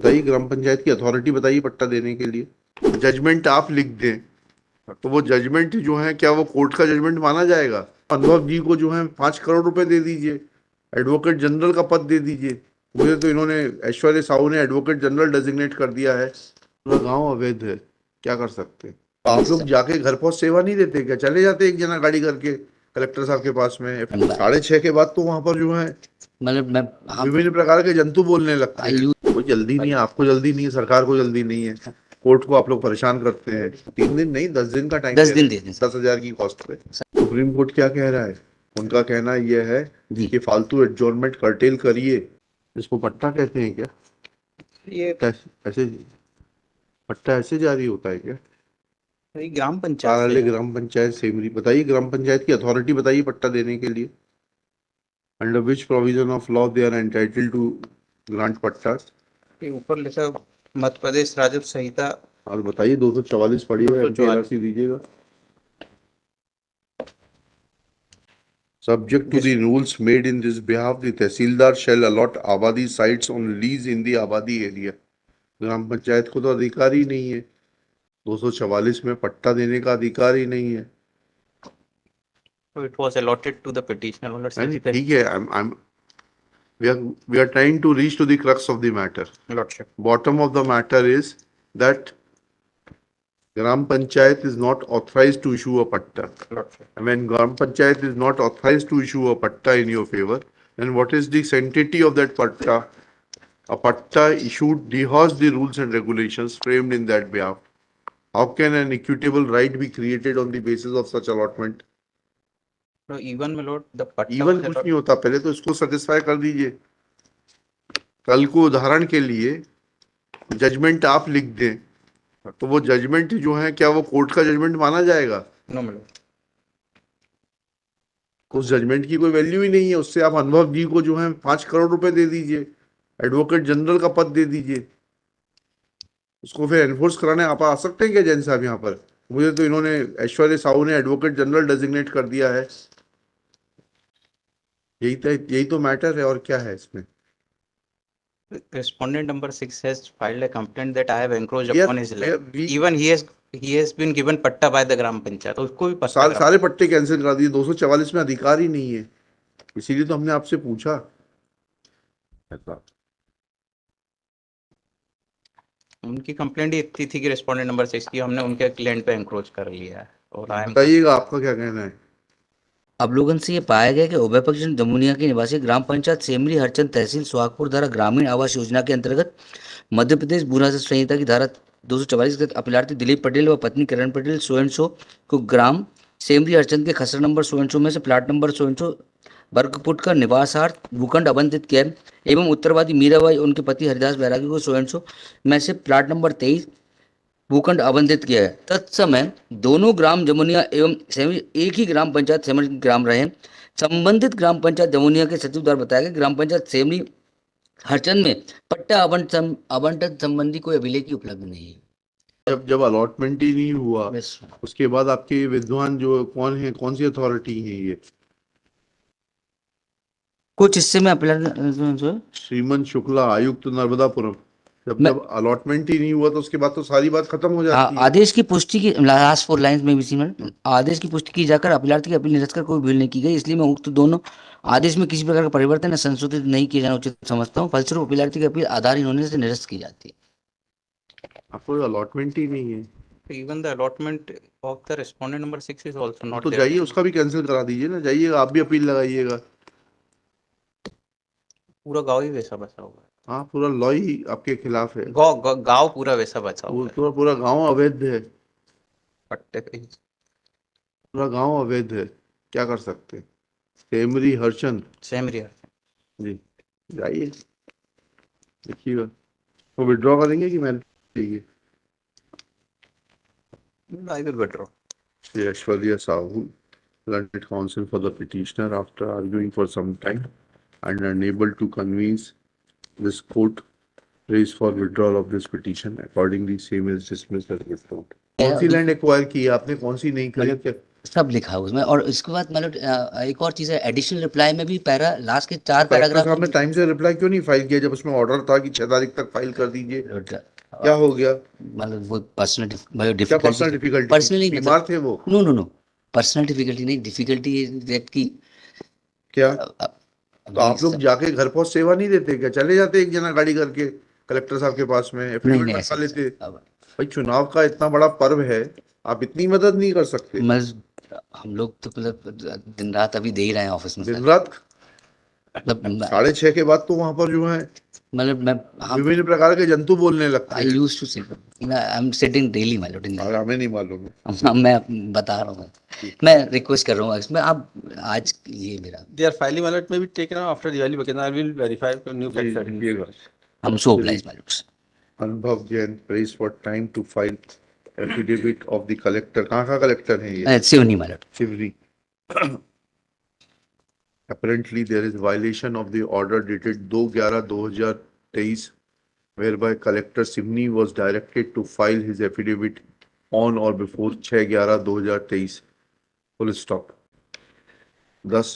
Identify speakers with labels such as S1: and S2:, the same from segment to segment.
S1: बताइए, ग्राम पंचायत की अथॉरिटी बताइए पट्टा देने के लिए। जजमेंट आप लिख दें तो वो जजमेंट जो है, क्या वो कोर्ट का जजमेंट माना जाएगा? अनुभव जी को जो है 5 करोड़ रुपए दे दीजिए, एडवोकेट जनरल का पद दे दीजिए। मुझे तो इन्होंने, ऐश्वर्य साहू ने एडवोकेट जनरल डेजिग्नेट कर दिया है। पूरा गांव अवैध है, क्या कर सकते हैं? तो आप लोग जाके घर पहुंच सेवा नहीं देते क्या? चले जाते एक जना गाड़ी करके कलेक्टर साहब के पास में। 6:30 के बाद तो वहां पर जो है
S2: मतलब मैं
S1: विभिन्न प्रकार के जंतु बोलने लगते हैं। कोई जल्दी नहीं है, आपको जल्दी नहीं है, सरकार को जल्दी नहीं है, कोर्ट को आप लोग परेशान करते हैं। 3 दिन नहीं, 10 दिन का टाइम
S2: 10 दिन दे दें
S1: 10,000 की कॉस्ट पे। सुप्रीम कोर्ट क्या कह रहा है? उनका कहना यह है कि फालतू एडजॉर्नमेंट कर्टेल करिए। इसको पट्टा कहते हैं क्या?
S3: ये
S1: ऐसे पट्टा ऐसे जारी होता है क्या?
S3: ग्राम पंचायत
S1: कार्यालय
S3: से
S1: ग्राम पंचायत सेमरी। बताइए, ग्राम पंचायत की अथॉरिटी बताइए पट्टा देने के लिए। Under which provision of law they are entitled to grant pattas?
S3: के ऊपर लिखा मध्य प्रदेश राजस्व संहिता।
S1: और बताइए, 244 पढ़िएगा,
S3: 244
S1: MPLRC दीजिएगा। Subject to the rules made in this behalf, the tehsildar shall allot आबादी sites on lease in the आबादी area। ग्राम पंचायत को तो अधिकार ही नहीं है, 244 में पट्टा देने का अधिकार ही नहीं है।
S3: It was allotted to the petitioner under
S1: नहीं, ठीक है, we are trying to reach to the crux of the matter.
S3: lordship.
S1: Bottom of the matter is that Gram Panchayat is not authorized to issue a patta.
S3: Lordship.
S1: And when Gram Panchayat is not authorized to issue a patta in your favor, then what is the sanctity of that patta? A patta issued dehows the rules and regulations framed in that behalf. How can an equitable right be created on the basis of such allotment?
S3: No, even my lord, the patta
S1: Even
S3: was
S1: कुछ
S3: allot-
S1: नहीं होता, पहले तो इसको satisfy कर दीजिए। कल को उदाहरण के लिए जजमेंट आप लिख दें तो वो जजमेंट जो है, क्या वो कोर्ट का जजमेंट माना जाएगा?
S3: No, my lord.
S1: उस जजमेंट की कोई वैल्यू ही नहीं है। उससे आप अनुभव जी को जो है 5 करोड़ रुपए दे दीजिए, एडवोकेट जनरल का पद दे दीजिए, उसको फिर एनफोर्स कराने आप आ सकते हैं क्या जैन साहब यहाँ पर? मुझे तो इन्होंने, ऐश्वर्य साहू ने एडवोकेट जनरल डेजिग्नेट कर दिया है। यही तो मैटर है, और क्या है इसमें?
S3: Respondent number 6 has filed a complaint that I have encroached
S1: Yes,
S3: upon his land.
S1: we-
S3: Even he has been given patta by the gram panchayat. उसको भी पट्टा
S1: सारे पट्टे कैंसिल कर दिए, 244 में अधिकार ही नहीं है, इसीलिए तो हमने आपसे पूछा।
S3: उनकी कंप्लेंट ही इतनी थी कि रेस्पोंडेंट नंबर 6 की हमने उनके लैंड पे एंक्रोच कर लिया है। और
S1: बताइएगा, आपका क्या कहना है?
S2: अवलोकन से ये पाया गया कि उभय पक्ष जमुनिया के निवासी ग्राम पंचायत सेमरी हरचंद तहसील सुहागपुर द्वारा ग्रामीण आवास योजना के अंतर्गत मध्य प्रदेश भू राजस्व संहिता की धारा 244 के तहत अपीलार्थी दिलीप पटेल व पत्नी किरण पटेल सोएंसो को ग्राम सेमरी हरचंद के खसरा नंबर सोएंसो में से प्लाट नंबर सोएंसो वर्गफुट का निवासार्थ भूखंड आवंटित किया है एवं उत्तरवादी मीराबाई उनके पति हरिदास बैरागी को सोएंसो में से प्लाट नंबर 23 भूखंड आवंटित किया है। तत्समय दोनों ग्राम जमुनिया एवं सेमरी एक ही ग्राम पंचायत सेमरी ग्राम रहे। संबंधित ग्राम पंचायत जमुनिया के सचिव द्वारा बताया गया ग्राम पंचायत सेमरी हरचंद में पट्टा आवंटन संबंधी कोई अभिलेख उपलब्ध नहीं है।
S1: जब अलॉटमेंट ही नहीं हुआ, उसके बाद आपके विद्वान जो कौन है, कौन सी अथॉरिटी है ये?
S2: कुछ हिस्से में अपील
S1: श्रीमंत शुक्ला, आयुक्त नर्मदापुरम। जब अलॉटमेंट ही नहीं हुआ तो उसके बाद तो सारी बात खत्म हो जाती है।
S2: आदेश की पुष्टि की लास्ट 4 लाइंस में भी आदेश की पुष्टि की जाकर अपीलार्थी की अपील निरस्त कर कोई भूल नहीं की गई, इसलिए मैं उक्त दोनों आदेश में किसी प्रकार का परिवर्तन या संशोधित नहीं किया जाना उचित समझता हूँ। फलस्वरूप अपीलार्थी की अपील आधारहीन होने से निरस्त की जाती है।
S1: आपको अलॉटमेंट ही नहीं है।
S3: even the allotment of the respondent number 6 is also not
S1: तो
S3: there.
S1: जाइए, उसका भी कैंसिल करा दीजिए ना, जाइए आप भी अपील लगाइएगा।
S3: पूरा गांव ही वैसा बचा हुआ है।
S1: हाँ, पूरा लॉ ही आपके खिलाफ है।
S3: गांव पूरा वैसा बचा हुआ है।
S1: पूरा गांव अवैध है,
S3: पट्टे पे
S1: पूरा गांव अवैध है, क्या कर सकते हैं? सेमरी हरचंद
S3: सेमरी
S1: जी, जाइए देखिएगा। वो विड्रॉ करेंगे कि मैं देखिए?
S3: I will withdraw.
S1: Shri Aishwarya Sahu, learned counsel for the petitioner, after arguing for some time and unable to convince this court, raised for withdrawal of this petition. Accordingly, same is dismissed as withdrawn. कौन सी land acquire की है आपने, कौन सी नहीं करी?
S2: सब लिखा है उसमें। और इसके बाद मतलब एक और चीज़ है, एडिशनल रिप्लाई में भी पैरा लास्ट के 4
S1: कलेक्टर
S2: पैराग्राफ
S1: साहब ने टाइम से रिप्लाई क्यों नहीं फाइल किया जब उसमें ऑर्डर था कि 6 तारीख तक फाइल कर दीजिए? क्या हो गया?
S2: मतलब वो पर्सनल मतलब
S1: क्या पर्सनल
S2: डिफिकल्टी,
S1: डिफिकल्टी?
S2: पर्सनली
S1: बीमार
S2: मतलब
S1: थे वो?
S2: No no no, personal difficulty नहीं, डिफिकल्टी दैट की
S1: क्या? तो
S2: अभी
S1: आप लोग जाके घर पहुंच सेवा नहीं देते क्या? चले जाते एक जना गाड़ी करके कलेक्टर साहब के पास में,
S2: नहीं
S1: एफिडेविट
S2: नहीं
S1: बनवा
S2: ऐसा
S1: लेते।
S2: अब
S1: भाई चुनाव का इतना बड़ा पर्व है, आप इतनी मदद नहीं कर सकते?
S2: मैं हम लोग तो मतलब दिन रात अभी दे ही रहे हैं ऑफिस में
S1: दिन
S2: सर।
S1: रात
S2: मतलब
S1: 6:30 के बाद तो वहां पर जो है
S2: मतलब मैं हम
S1: विभिन्न प्रकार के जंतु बोलने लगते
S2: आई
S1: हैं।
S2: Used to sit, I am sitting daily my lord in
S1: और हमें नहीं मालूम है।
S2: मैं बता रहा हूँ, मैं रिक्वेस्ट कर रहा हूँ इसमें आप आज ये मेरा
S4: Their filing alert may be taken out after Diwali vacation. I will verify the new
S1: ji,
S4: facts.
S1: लिखिएगा।
S2: हम सो obliged my lords.
S1: अनुभव Jain prays for time to file affidavit of the collector। कहाँ का कलेक्टर है ये?
S2: Seoni my lord.
S1: Shivri. Apparently there is violation of the order dated 2/11/2023 whereby collector Sivni was directed to file his affidavit on or before 6/11/2023 full stop, thus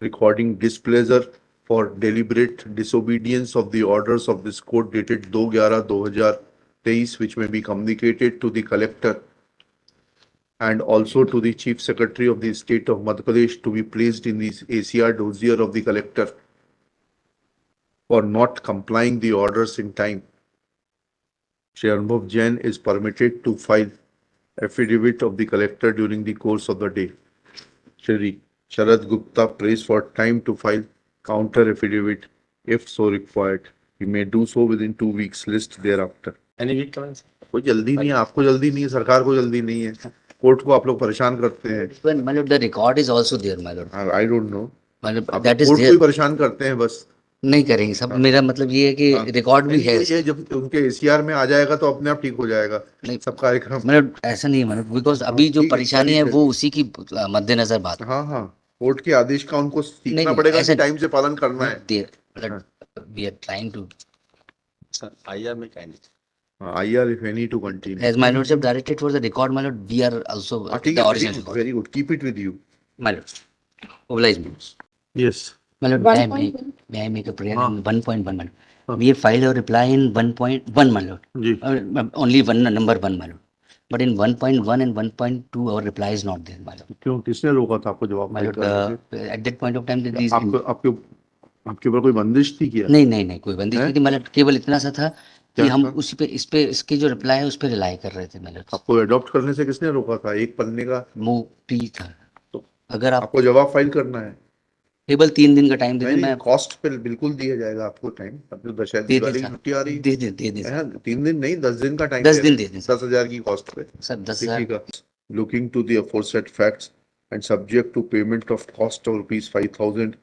S1: recording displeasure for deliberate disobedience of the orders of this court dated 2/11/2023 which may be communicated to the collector and also to the Chief Secretary of the State of Madhya Pradesh to be placed in the ACR dossier of the collector for not complying the orders in time. Shri Anubhav Jain is permitted to file affidavit of the collector during the course of the day. Shri Sharad Gupta prays for time to file counter affidavit if so required. He may do so within 2 weeks, list thereafter.
S4: Any weak comments?
S1: कोई जल्दी नहीं है, आपको जल्दी नहीं है, सरकार को जल्दी नहीं है, कोर्ट को आप लोग परेशान करते हैं।
S2: Even my lord, the record is also there my lord.
S1: I don't know,
S2: मतलब
S1: आप
S2: that is
S1: कोर्ट को ही
S2: there.
S1: परेशान करते हैं बस।
S2: नहीं करेंगे सब, मेरा मतलब ये है कि रिकॉर्ड भी है।
S1: ये जब उनके एसीआर में आ जाएगा तो अपने आप ठीक हो जाएगा
S2: नहीं
S1: सब कार्यक्रम।
S2: मतलब ऐसा नहीं है मतलब, बिकॉज अभी जो
S1: ठीक है,
S2: परेशानी है
S1: चलिए,
S2: वो उसी की मद्देनजर बात है।
S1: हाँ हाँ, कोर्ट के आदेश का उनको सीखना
S2: नहीं,
S1: पड़ेगा
S2: ऐसे-
S1: कि टाइम से पालन करना है।
S2: We are trying to
S4: Sir, IR may kindly.
S1: IR if any to continue.
S2: as my lordship directed for the record my lord, we are also
S1: ठीक
S2: the
S1: है,
S2: original record.
S1: Very good, keep it with you.
S2: My lord, oblige me.
S1: Yes,
S2: My lord, may I make a prayer
S1: हाँ.
S2: in 1.1 my lord?
S1: हाँ.
S2: We have filed our reply in 1.1 my lord.
S1: जी।
S2: Only one number 1 my lord. But in 1.1 and 1.2 our reply is not there my lord.
S1: क्यों, किसने रोका था आपको जवाब
S2: My
S1: file
S2: lord,
S1: करने से?
S2: at that point of time that these
S1: आपको आपके ऊपर कोई बंदिश थी क्या?
S2: नहीं कोई बंदिश
S1: हैं?
S2: नहीं थी मतलब, केवल इतना सा था कि
S1: क्या
S2: हम
S1: था?
S2: उसी पे इस पे इसकी जो रिप्लाई है उस पे रिलाई कर रहे थे मतलब,
S1: आपको अडॉप्ट करने से किसने रोका था? एक पन्ने का
S2: मोटी था।
S1: तो
S2: अगर आप
S1: आपको जवाब फाइल करना है।
S2: केवल 3 दिन का टाइम दे दें,
S1: नहीं,
S2: मैं
S1: कॉस्ट पे बिल्कुल दिया जाएगा आपको टाइम। अब जो दशहरा
S2: दे
S1: दिवाली
S2: दें
S1: की छुट्टी आ रही
S2: दे दें
S1: है, 3 दिन नहीं 10 दिन का टाइम
S2: 10 दिन दे दें सर।
S1: 10,000 की कॉस्ट पे
S2: सर 10,000
S1: लिखिएगा। Looking to the aforesaid facts and subject to payment of cost of ₹5,000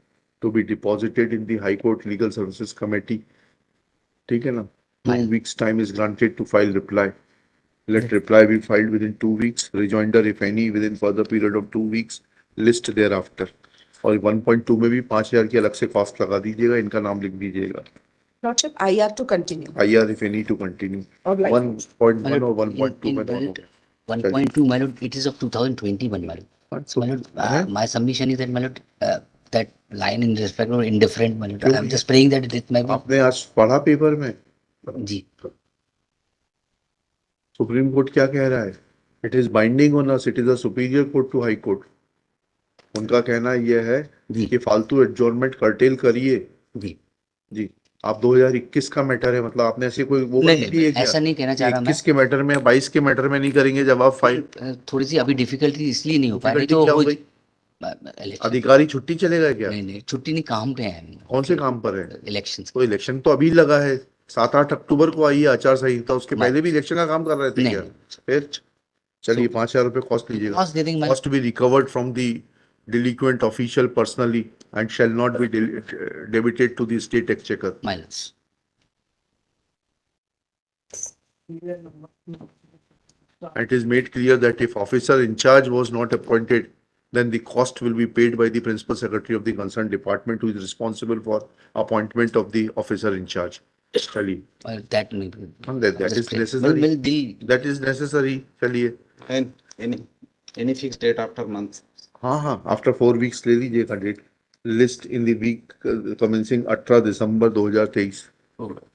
S1: to be deposited in the high court legal services committee. ठीक है ना? 2 weeks time is granted to file reply. Let reply be filed within 2 weeks. Rejoinder if any within further period of 2 weeks. List thereafter. और 1.2 में भी 5,000 की अलग से cost लगा दीजिएगा, इनका नाम लिख दीजिएगा।
S5: Lordship, IR to continue.
S1: IR if any to continue.
S5: Or like
S1: 1.1 और 1.2 में दोनों।
S2: 1.2 my lord, it is of 2021 my lord. My lord, my submission is that my lord, that line in respect or indifferent my lord. I am just praying that it might be
S1: आपने आज पढ़ा paper में
S2: जी।
S1: Supreme court क्या कह रहा है? It is binding on us, it is a superior court to high court. उनका कहना यह है
S2: जी।
S1: कि फालतू एडजॉर्नमेंट कर्टेल करिए।
S2: जी
S1: जी, आप 2021 का मैटर है, मतलब आपने ऐसे कोई वो
S2: नहीं,
S1: नहीं है क्या?
S2: ऐसा नहीं कहना चाह रहा मैं।
S1: 21 के मैटर में 22 के मैटर में नहीं करेंगे जब आप फाइल?
S2: थोड़ी सी अभी डिफिकल्टी इसलिए नहीं हो पा रही,
S1: Difficulty
S2: तो
S1: क्या हो
S2: वो
S1: गई?
S2: इलेक्शन
S1: अधिकारी छुट्टी चलेगा क्या?
S2: नहीं छुट्टी नहीं, काम पे है।
S1: कौन से काम पर है?
S2: इलेक्शन
S1: तो इलेक्शन तो अभी लगा है, 7-8 अक्टूबर को आई है आचार संहिता, उसके पहले भी इलेक्शन का काम कर रहे थे
S2: नहीं,
S1: क्या?
S2: नहीं।
S1: फिर चलिए 5,000 रुपए कॉस्ट लीजिएगा।
S2: कॉस्ट दे देंगे
S1: Cost be recovered from the delinquent official personally and shall not be debited to the state exchequer.
S2: Minus.
S1: It is made clear that if officer in charge was not appointed, then the cost will be paid by the principal secretary of the concerned department who is responsible for appointment of the officer in charge. चलिए,
S2: that नहीं
S1: that is necessary.
S2: will be
S1: That is necessary. चलिए,
S4: And any
S3: Any fixed date after month?
S1: हाँ हाँ, after 4 weeks ले लीजिएगा date, list in the week commencing 18 December 2023।
S3: Okay.